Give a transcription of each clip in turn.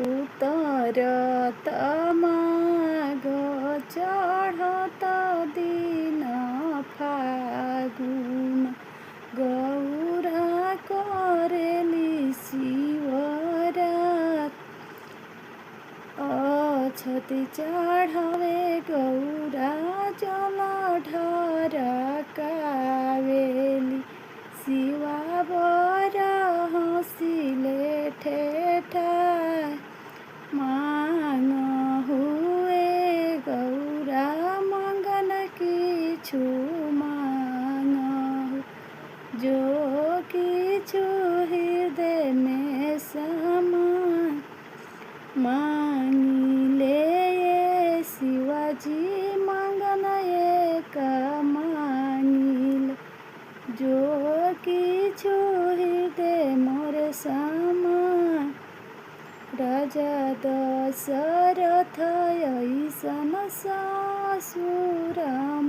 उतरत माघ चढ़त दिन फागुन गौरा करेली शिवरात अछती चढ़ावे गौरा जल ढरकावेली शिवा बर हंसिले ठेठा मांग हुए गौरा मंगन किछु मांग जो किछु हृदय में समा मांगिले ये शिवाजी मंगन एक मांगिले जो किछु हृदय मोर समा राजा दशरथ ऐसन ससुर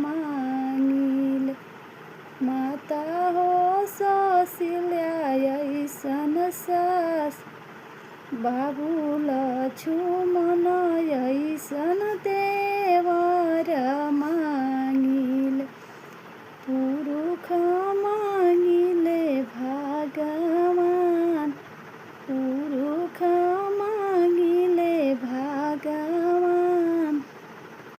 मांगिले माता हो कौशल्या ऐसन सास बाबू लक्ष्मण